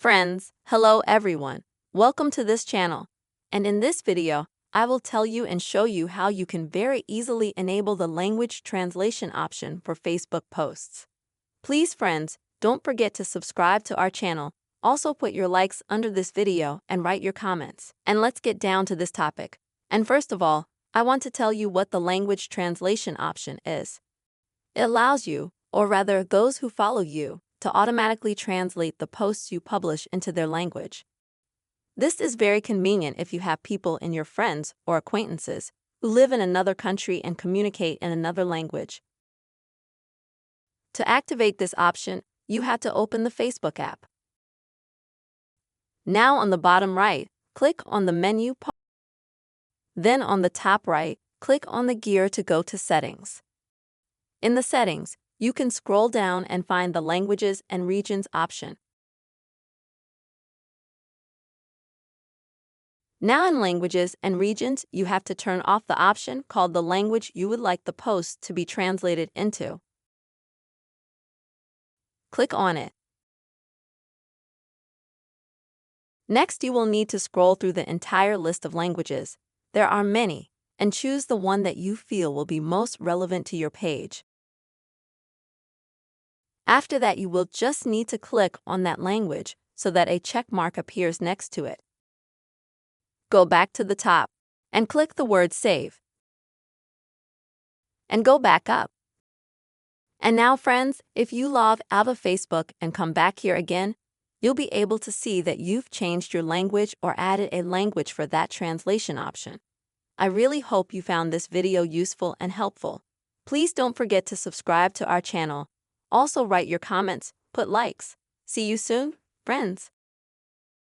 Friends, hello everyone. Welcome to this channel. And in this video, I will tell you and show you how you can very easily enable the language translation option for Facebook posts. Please friends, don't forget to subscribe to our channel. Also put your likes under this video and write your comments. And let's get down to this topic. And first of all, I want to tell you what the language translation option is. It allows you, or rather those who follow you, to automatically translate the posts you publish into their language. This is very convenient if you have people in your friends or acquaintances who live in another country and communicate in another language. To activate this option, you have to open the Facebook app. Now on the bottom right, click on the menu. Then on the top right, click on the gear to go to Settings. In the Settings, you can scroll down and find the Languages and Regions option. Now in Languages and Regions, you have to turn off the option called the language you would like the post to be translated into. Click on it. Next, you will need to scroll through the entire list of languages. There are many, and choose the one that you feel will be most relevant to your page. After that, you will just need to click on that language so that a check mark appears next to it. Go back to the top and click the word Save. And go back up. And now friends, if you log out of Facebook and come back here again, you'll be able to see that you've changed your language or added a language for that translation option. I really hope you found this video useful and helpful. Please don't forget to subscribe to our channel. Also write your comments, put likes. See you soon, friends.